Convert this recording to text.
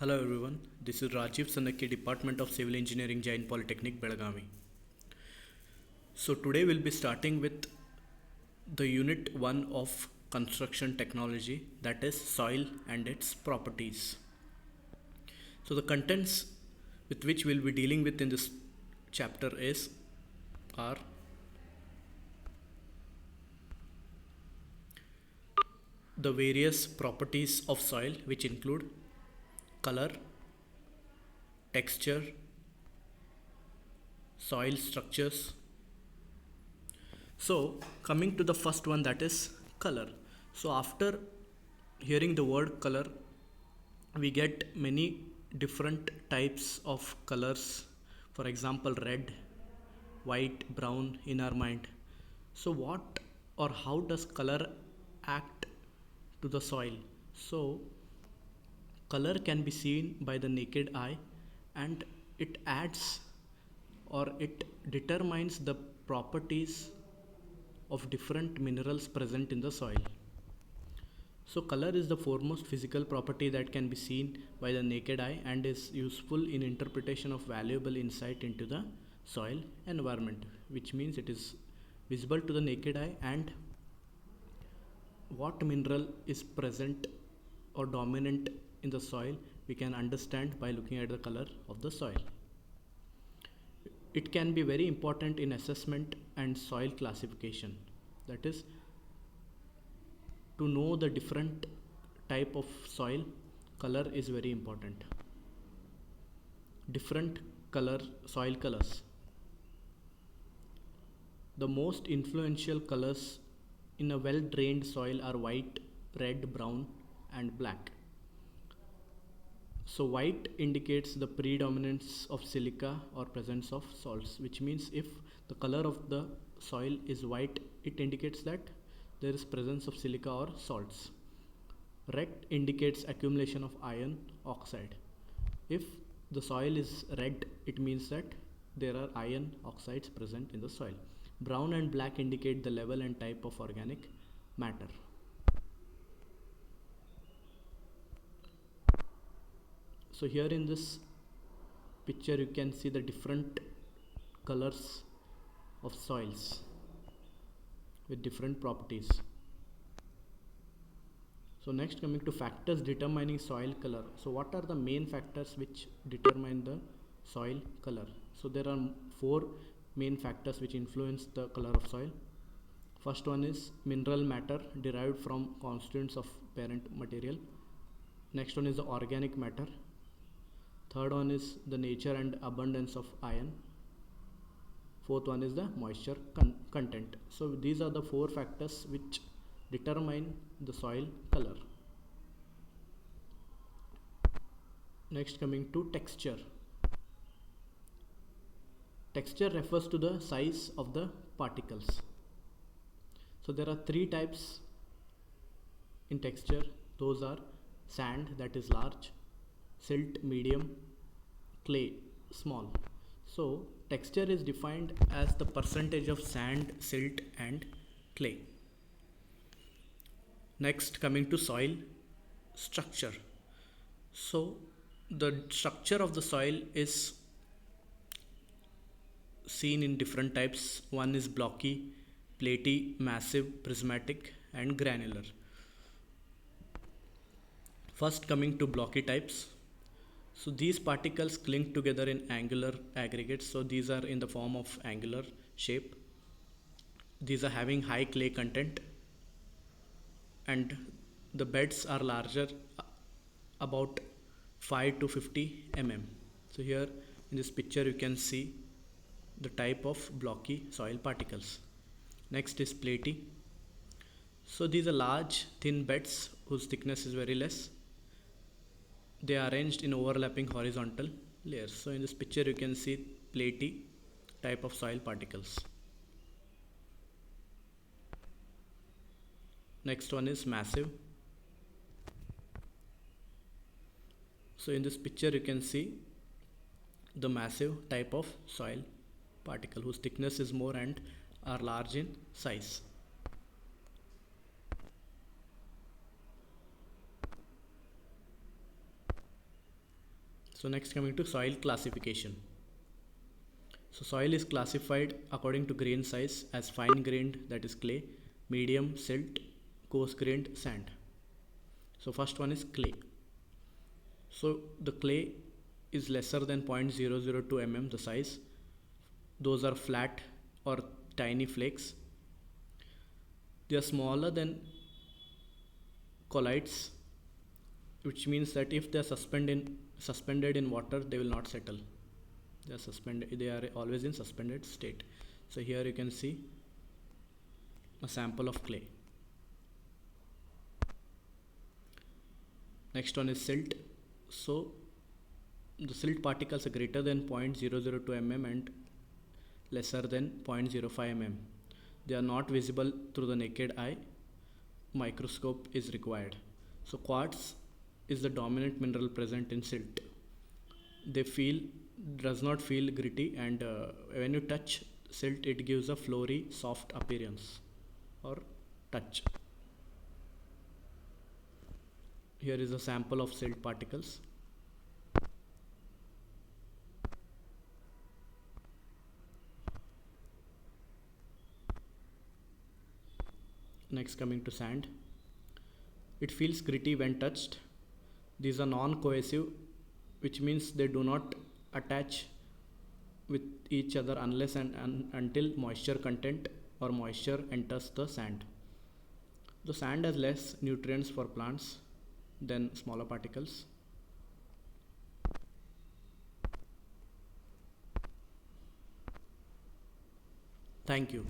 Hello everyone, this is Rajiv Sanakki, Department of Civil Engineering, Jain Polytechnic, Belagavi. So today we'll be starting with the unit 1 of construction technology, that is soil and its properties. So the contents with which we'll be dealing with in this chapter are the various properties of soil, which include color, texture, soil structures. So coming to the first one, that is color. So after hearing the word color, we get many different types of colors. For example, red, white, brown in our mind. So what or how does color act to the soil? So color can be seen by the naked eye, and it adds or it determines the properties of different minerals present in the soil. So color is the foremost physical property that can be seen by the naked eye and is useful in interpretation of valuable insight into the soil environment, which means it is visible to the naked eye, and what mineral is present or dominant in the soil we can understand by looking at the color of the soil. It can be very important in assessment and soil classification, that is, to know the different type of soil, color is very important. Different color soil colors, the most influential colors in a well drained soil are white, red, brown and black. So white indicates the predominance of silica or presence of salts, which means if the color of the soil is white, it indicates that there is presence of silica or salts. Red indicates accumulation of iron oxide. If the soil is red, it means that there are iron oxides present in the soil. Brown and black indicate the level and type of organic matter. So here in this picture you can see the different colors of soils with different properties. So next, coming to factors determining soil color. So what are the main factors which determine the soil color? So there are 4 main factors which influence the color of soil. First one is mineral matter derived from constituents of parent material. Next one is the organic matter. Third one is the nature and abundance of iron. Fourth one is the moisture content. So these are the 4 factors which determine the soil color. Next, coming to texture. Texture refers to the size of the particles. So there are 3 types in texture. Those are sand, that is large, silt, medium, clay, small. So texture is defined as the percentage of sand, silt and clay. Next, coming to soil structure. So the structure of the soil is seen in different types. One is blocky, platy, massive, prismatic and granular. First, coming to blocky types. So these particles cling together in angular aggregates. So these are in the form of angular shape. These are having high clay content, and the beds are larger, about 5 to 50 mm. So here in this picture you can see the type of blocky soil particles. Next is platy. So these are large thin beds whose thickness is very less. They are arranged in overlapping horizontal layers. So in this picture you can see platy type of soil particles. Next one is massive. So in this picture you can see the massive type of soil particle whose thickness is more and are large in size. So next, coming to soil classification. So soil is classified according to grain size as fine grained, that is clay, medium silt, coarse grained sand. So first one is clay. So the clay is lesser than 0.002 mm the size. Those are flat or tiny flakes. They are smaller than colloids, which means that if they are suspended in water, they will not settle. They are always in suspended state. So here you can see a sample of clay. Next one is silt. So the silt particles are greater than 0.002 mm and lesser than 0.05 mm. They are not visible through the naked eye. Microscope is required. So quartz is the dominant mineral present in silt. Does not feel gritty, and when you touch silt, it gives a flowy, soft appearance or touch. Here is a sample of silt particles. Next, coming to sand. It feels gritty when touched. These are non-cohesive, which means they do not attach with each other unless and until moisture content or moisture enters the sand. The sand has less nutrients for plants than smaller particles. Thank you.